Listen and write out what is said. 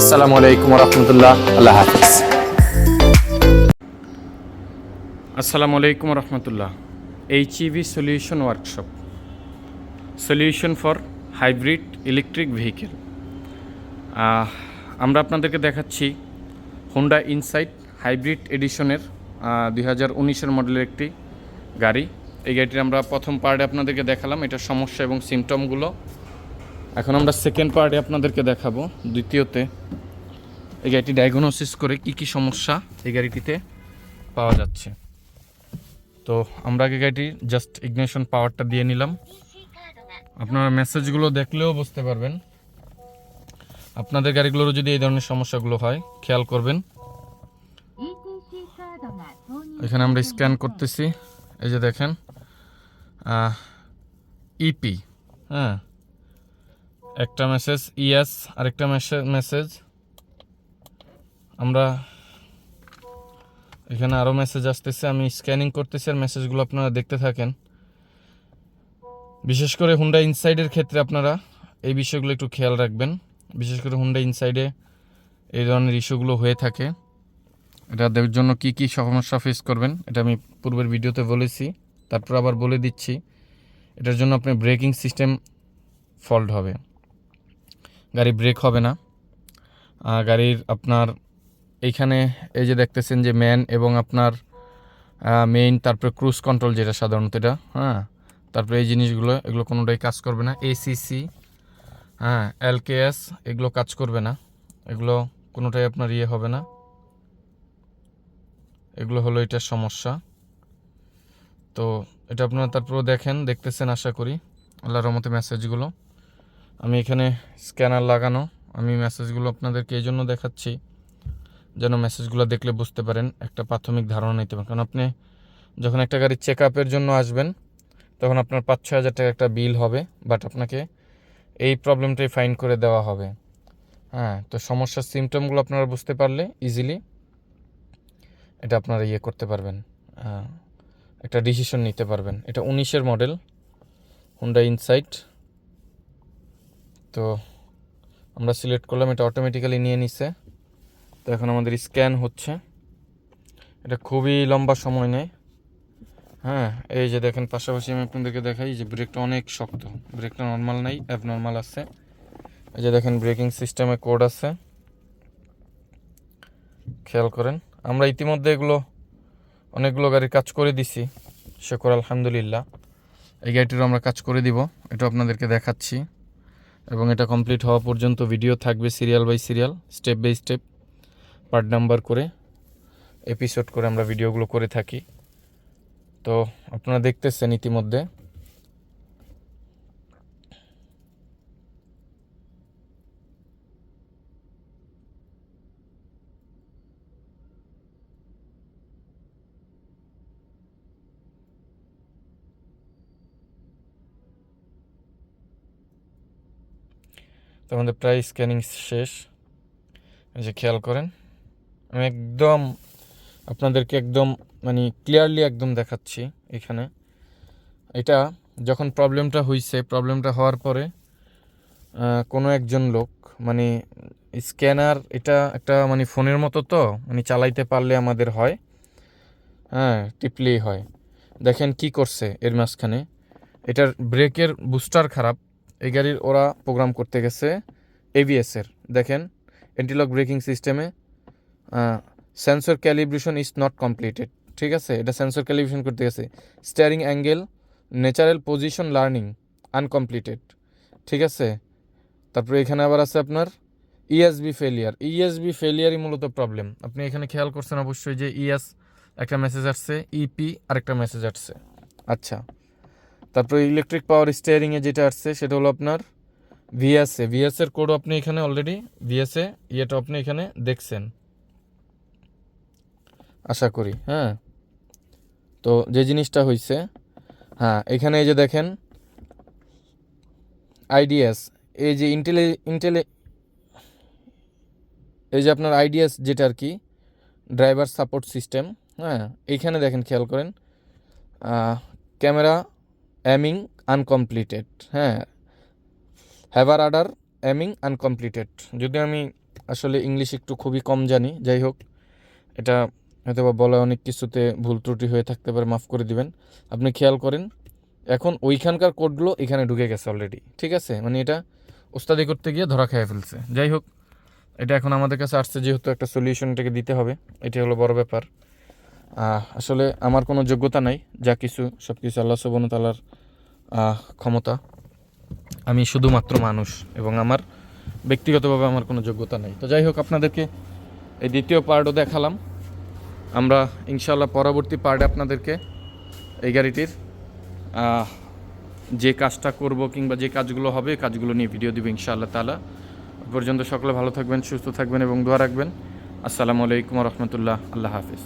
আসসালামু আলাইকুম রহমতুল্লাহ, আল্লাহ হাফিজ। আসসালামু আলাইকুম রহমতুল্লাহ। HEV solution workshop, solution for hybrid electric vehicle. আমরা আপনাদেরকে দেখাচ্ছি হোন্ডা ইনসাইট হাইব্রিড এডিশনের 2019-এর মডেলের একটি গাড়ি। এই গাড়িটির আমরা প্রথম পার্টে আপনাদেরকে দেখালাম এটার সমস্যা এবং সিমটমগুলো। এখন আমরা সেকেন্ড পার্টে আপনাদেরকে দেখাবো দ্বিতীয়তে এই গাড়িটি ডায়াগনোসিস করে কি কি সমস্যা এই গাড়িটিতে পাওয়া যাচ্ছে। তো আমরা আগে গাড়িটির জাস্ট ইগনিশন পাওয়ারটা দিয়ে নিলাম। আপনারা মেসেজগুলো দেখলেও বুঝতে পারবেন। আপনাদের গাড়িগুলোরও যদি এই ধরনের সমস্যাগুলো হয় খেয়াল করবেন। এখানে আমরা স্ক্যান করতেছি, এই যে দেখেন ইপি, হ্যাঁ একটা মেসেজ, ইএস আরেকটা মেসেজ। আমরা এখানে আরও মেসেজ আসতেছে, আমি স্ক্যানিং করতেছি আর মেসেজগুলো আপনারা দেখতে থাকেন। বিশেষ করে হুন্ডা ইনসাইডের ক্ষেত্রে আপনারা এই বিষয়গুলো একটু খেয়াল রাখবেন। বিশেষ করে হুন্ডা ইনসাইডে এই ধরনের ইস্যুগুলো হয়ে থাকে। এটার জন্য কি কি সমস্যা ফেস করবেন এটা আমি পূর্বের ভিডিওতে বলেছি, তারপর আবার বলে দিচ্ছি। এটার জন্য আপনার ব্রেকিং সিস্টেম ফল্ট হবে, গাড়ি ব্রেক হবে না। গাড়ির আপনার এইখানে এই যে দেখতেছেন যে ম্যান এবং আপনার মেইন, তারপরে ক্রুজ কন্ট্রোল যেটা সাধারণত এটা, হ্যাঁ তারপরে এই জিনিসগুলো এগুলো কোনোটাই কাজ করবে না। ACC, হ্যাঁ LKS এগুলো কাজ করবে না, এগুলো কোনোটাই আপনার ইয়ে হবে না। এগুলো হলো এটার সমস্যা। তো এটা আপনারা তারপরেও দেখতেছেন আশা করি আল্লাহর রহমতে মেসেজগুলো। আমি এখানে স্ক্যানার লাগানো, আমি মেসেজগুলো আপনাদেরকে এই জন্য দেখাচ্ছি যেন মেসেজগুলো দেখলে বুঝতে পারেন, একটা প্রাথমিক ধারণা নিতে পারেন। কারণ আপনি যখন একটা গাড়ির চেক আপের জন্য আসবেন তখন আপনার 5-6 হাজার টাকা একটা বিল হবে, বাট আপনাকে এই প্রবলেমটাই ফাইন্ড করে দেওয়া হবে। হ্যাঁ, তো সমস্যার সিমটমগুলো আপনারা বুঝতে পারলে ইজিলি এটা আপনারা ইয়ে করতে পারবেন, একটা ডিসিশন নিতে পারবেন। এটা 19-এর মডেল হুন্ডা ইনসাইট। তো আমরা সিলেক্ট করলাম, এটা অটোমেটিক্যালি নিয়ে নিছে। তো এখন আমাদের স্ক্যান হচ্ছে, এটা খুবই লম্বা সময় নেয়। হ্যাঁ, এই যে দেখেন পাশাপাশি আমি আপনাদেরকে দেখাই যে ব্রেকটা অনেক শক্ত, ব্রেকটা নর্মাল নাই, অ্যাবনর্মাল আছে। এই যে দেখেন ব্রেকিং সিস্টেমে কোড আছে, খেয়াল করেন। আমরা ইতিমধ্যে এগুলো অনেকগুলো গাড়ির কাজ করে দিছি, শুকর আলহামদুলিল্লাহ। এই গাড়িটিরও আমরা কাজ করে দিব, এটা আপনাদেরকে দেখাচ্ছি। এবং এটা কমপ্লিট হওয়া পর্যন্ত ভিডিও থাকবে serial by serial, step by step, part number করে, এপিসোড করে আমরা ভিডিওগুলো করে থাকি। তো আপনারা দেখতেছেন ইতিমধ্যে। তো আমাদের প্রায় স্ক্যানিং শেষ, এই যে খেয়াল করেন। আমি একদম আপনাদেরকে একদম মানে ক্লিয়ারলি একদম দেখাচ্ছি এখানে। এটা যখন প্রবলেমটা হয়েছে, প্রবলেমটা হওয়ার পরে কোনো একজন লোক মানে স্ক্যানার, এটা একটা মানে ফোনের মতো, তো মানে চালাইতে পারলে আমাদের হয়, হ্যাঁ টিপলেই হয়। দেখেন কি করছে এর মাঝখানে, এটার ব্রেকের বুস্টার খারাপ। এই গাড়ির ওরা প্রোগ্রাম করতে গেছে ABS-এর, দেখেন অ্যান্টিলক ব্রেকিং সিস্টেমে sensor calibration is not completed. ঠিক আছে, এটা সেন্সর ক্যালিব্রেশন করতে গেছে। Steering angle natural position learning uncompleted. ঠিক আছে, তারপরে এখানে আবার আছে আপনার ESB ফেলিয়ারই মূলত প্রবলেম। আপনি এখানে খেয়াল করছেন অবশ্যই যে একটা মেসেজ আসছে, EP আরেকটা মেসেজ আসছে। আচ্ছা, তারপরে ইলেকট্রিক পাওয়ার স্টিয়ারিংয়ে যেটা আসছে সেটা হলো আপনার VS-এর কোডও আপনি এখানে অলরেডি VS-এ ইয়েটা আপনি এখানে দেখছেন আশা করি। হ্যাঁ, তো যে জিনিসটা হয়েছে, হ্যাঁ এখানে এই যে দেখেন IDS, এই যে এই যে আপনার IDS যেটা আর কি ড্রাইভার সাপোর্ট সিস্টেম। হ্যাঁ, এইখানে দেখেন খেয়াল করেন ক্যামেরা অ্যামিং আনকমপ্লিটেড, হ্যাঁ হ্যাভার রাডার অ্যামিং আনকমপ্লিটেড। যদিও আমি আসলে ইংলিশ একটু খুবই কম জানি, যাই হোক এটা হয়তো বা বলা অনেক কিছুতে ভুল ত্রুটি হয়ে থাকতে পারে, মাফ করে দিবেন। আপনি খেয়াল করেন এখন ওইখানকার কোডগুলো এখানে ঢুকে গেছে অলরেডি, ঠিক আছে? মানে এটা ওস্তাদি করতে গিয়ে ধরা খেয়ে ফেলছে। যাই হোক এটা এখন আমাদের কাছে আসছে, যেহেতু একটা সলিউশন এটাকে দিতে হবে, এটা হলো বড় ব্যাপার। আসলে আমার কোনো যোগ্যতা নাই, যা কিছু সব কিছু আল্লাহ সুবহানাহু ওয়া তাআলার ক্ষমতা। আমি শুধুমাত্র মানুষ এবং আমার ব্যক্তিগতভাবে আমার কোনো যোগ্যতা নেই। তো যাই হোক আপনাদেরকে এই দ্বিতীয় পার্টও দেখালাম। আমরা ইনশাআল্লাহ পরবর্তী পার্টে আপনাদেরকে এই গাড়িটির যে কাজটা করব কিংবা যে কাজগুলো হবে কাজগুলো নিয়ে ভিডিও দিব ইনশাআল্লাহ তাআলা। পর্যন্ত সকলে ভালো থাকবেন, সুস্থ থাকবেন এবং দোয়া রাখবেন। আসসালামু আলাইকুম ওয়া রাহমাতুল্লাহ। আল্লাহ হাফেজ।